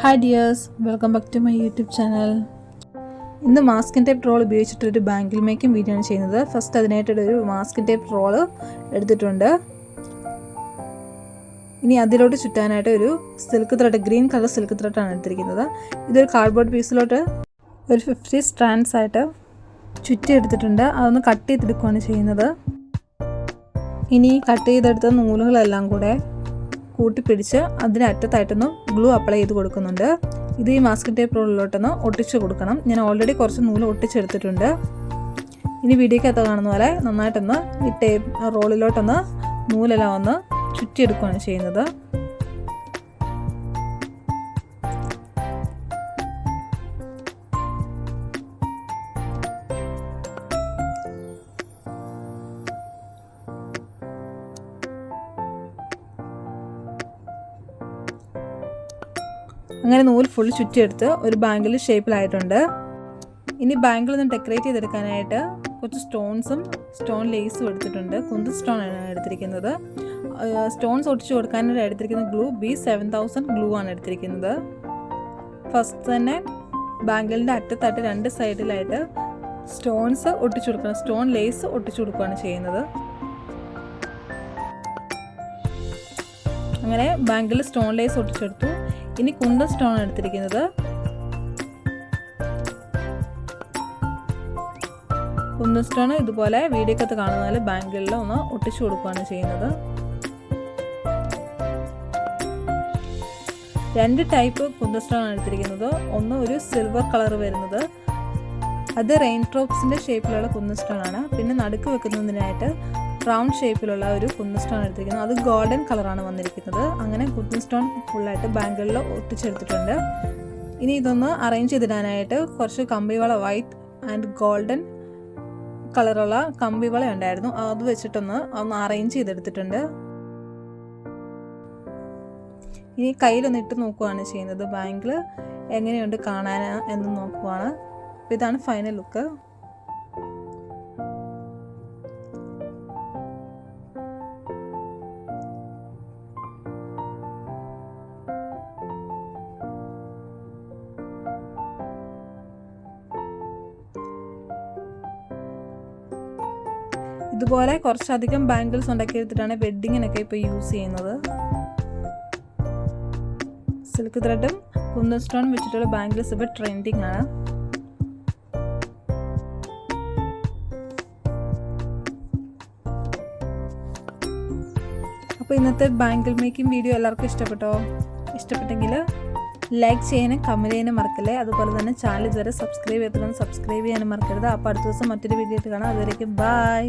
Hi dears, welcome back to my YouTube channel. ഇന്ന് masking tape roll ഉപയോഗിച്ചിട്ടൊരു bangle making video ആണ് ചെയ്യുന്നത്. First അതിനായിട്ടൊരു മാസ്കിൻ ടേപ്പ് റോള് എടുത്തിട്ടുണ്ട്. ഇനി അതിലോട്ട് ചുറ്റാനായിട്ട് ഒരു silk thread, green colour silk ത്രെഡാണ് എടുത്തിരിക്കുന്നത്. ഇതൊരു കാർഡ്ബോർഡ് പീസിലോട്ട് ഒരു 50 സ്ട്രാൻഡ്സ് ആയിട്ട് ചുറ്റി എടുത്തിട്ടുണ്ട്. അതൊന്ന് കട്ട് ചെയ്തെടുക്കുകയാണ് ചെയ്യുന്നത്. ഇനി കട്ട് ചെയ്തെടുത്ത നൂലുകളെല്ലാം കൂടെ കൂട്ടിപ്പിടിച്ച് അതിന് അറ്റത്തായിട്ടൊന്ന് ഗ്ലൂ അപ്ലൈ ചെയ്ത് കൊടുക്കുന്നുണ്ട്. ഇത് ഈ മാസ്കിൻ ടേപ്പ് റോളിലോട്ടൊന്ന് ഒട്ടിച്ച് കൊടുക്കണം. ഞാൻ ഓൾറെഡി കുറച്ച് നൂല് ഒട്ടിച്ചെടുത്തിട്ടുണ്ട്. ഇനി വീഡിയോക്കകത്ത് കാണുന്ന പോലെ നന്നായിട്ടൊന്ന് ഈ ടേപ്പ് റോളിലോട്ടൊന്ന് നൂലെല്ലാം ഒന്ന് ചുറ്റിയെടുക്കുകയാണ് ചെയ്യുന്നത്. അങ്ങനെ നൂല് ഫുൾ ചുറ്റിയെടുത്ത് ഒരു ബാങ്കിൾ ഷേപ്പിലായിട്ടുണ്ട്. ഇനി ബാങ്കിൾ ഒന്ന് ഡെക്കറേറ്റ് ചെയ്തെടുക്കാനായിട്ട് കുറച്ച് സ്റ്റോൺസും സ്റ്റോൺ ലേസും എടുത്തിട്ടുണ്ട്. കുന്ത് സ്റ്റോൺ ആണ് എടുത്തിരിക്കുന്നത്. സ്റ്റോൺസ് ഒട്ടിച്ച് കൊടുക്കാനായിട്ട് എടുത്തിരിക്കുന്ന ഗ്ലൂ B7000 ഗ്ലൂ ആണ് എടുത്തിരിക്കുന്നത്. ഫസ്റ്റ് തന്നെ ബാങ്കിളിൻ്റെ അറ്റത്തായിട്ട് 2 സൈഡിലായിട്ട് സ്റ്റോൺസ് ഒട്ടിച്ചു കൊടുക്കണം. സ്റ്റോൺ ലേസ് ഒട്ടിച്ചു കൊടുക്കുകയാണ് ചെയ്യുന്നത്. അങ്ങനെ ബാങ്കിൾ സ്റ്റോൺ ലേസ് ഒട്ടിച്ചെടുത്തു. ഇനി കുന്തൻ സ്റ്റോൺ എടുത്തിരിക്കുന്നത്. കുന്തൻ സ്റ്റോൺ ഇതുപോലെ വീഡിയോക്കകത്ത് കാണുന്ന പോലെ ബാങ്കിളിൽ ഒന്ന് ഒട്ടിച്ചു കൊടുക്കുകയാണ് ചെയ്യുന്നത്. 2 ടൈപ്പ് കുന്തൻ സ്റ്റോൺ ആണ് എടുത്തിരിക്കുന്നത്. ഒന്ന് ഒരു സിൽവർ കളർ വരുന്നത്, അത് റെയിൻ ഡ്രോപ്സിൻ്റെ ഷേപ്പിലുള്ള കുന്തൻ സ്റ്റോൺ ആണ്. പിന്നെ നടുക്ക് വെക്കുന്നതിനായിട്ട് റൗണ്ട് ഷേപ്പിലുള്ള ഒരു കുന്തൻ സ്റ്റോൺ എടുത്തിരിക്കുന്നത്, അത് ഗോൾഡൻ കളറാണ് വന്നിരിക്കുന്നത്. അങ്ങനെ കുന്തൻ സ്റ്റോൺ ഫുള്ളായിട്ട് ബാങ്കിളിൽ ഒട്ടിച്ചെടുത്തിട്ടുണ്ട്. ഇനി ഇതൊന്ന് അറേഞ്ച് ചെയ്തിടാനായിട്ട് കുറച്ച് കമ്പിവള, വൈറ്റ് ആൻഡ് ഗോൾഡൻ കളറുള്ള കമ്പിവള ഉണ്ടായിരുന്നു. അത് വെച്ചിട്ടൊന്ന് അറേഞ്ച് ചെയ്തെടുത്തിട്ടുണ്ട്. ഇനി കയ്യിലൊന്ന് ഇട്ട് നോക്കുകയാണ് ചെയ്യുന്നത്. ബാങ്കിൾ എങ്ങനെയുണ്ട് കാണാൻ എന്ന് നോക്കുവാണ്. അപ്പോൾ ഇതാണ് ഫൈനൽ ലുക്ക്. ഇതുപോലെ കുറച്ചധികം ബാങ്കിൾസ് ഉണ്ടാക്കിയെടുത്തിട്ടാണ് വെഡ്ഡിങ്ങിനൊക്കെ ഇപ്പോൾ യൂസ് ചെയ്യുന്നത്. സിൽക്ക് ത്രെഡും കുന്തൻ സ്റ്റോൺ വെച്ചിട്ടുള്ള ബാങ്കിൾസ് ഇപ്പോൾ ട്രെൻഡിങ് ആണ്. അപ്പോൾ ഇന്നത്തെ ബാങ്കിൾ മേക്കിംഗ് വീഡിയോ എല്ലാവർക്കും ഇഷ്ടപ്പെട്ടോ? ഇഷ്ടപ്പെട്ടെങ്കിൽ ലൈക്ക് ചെയ്യാനും കമൻറ്റ് ചെയ്യാനും മറക്കല്ലേ. അതുപോലെ തന്നെ ചാനൽ ഇതുവരെ സബ്സ്ക്രൈബ് ചെയ്യാനും മറക്കരുത്. അപ്പോൾ അടുത്ത ദിവസം മറ്റൊരു വീഡിയോ ആയിട്ട് കാണാം. അതുവരേക്കും ബൈ.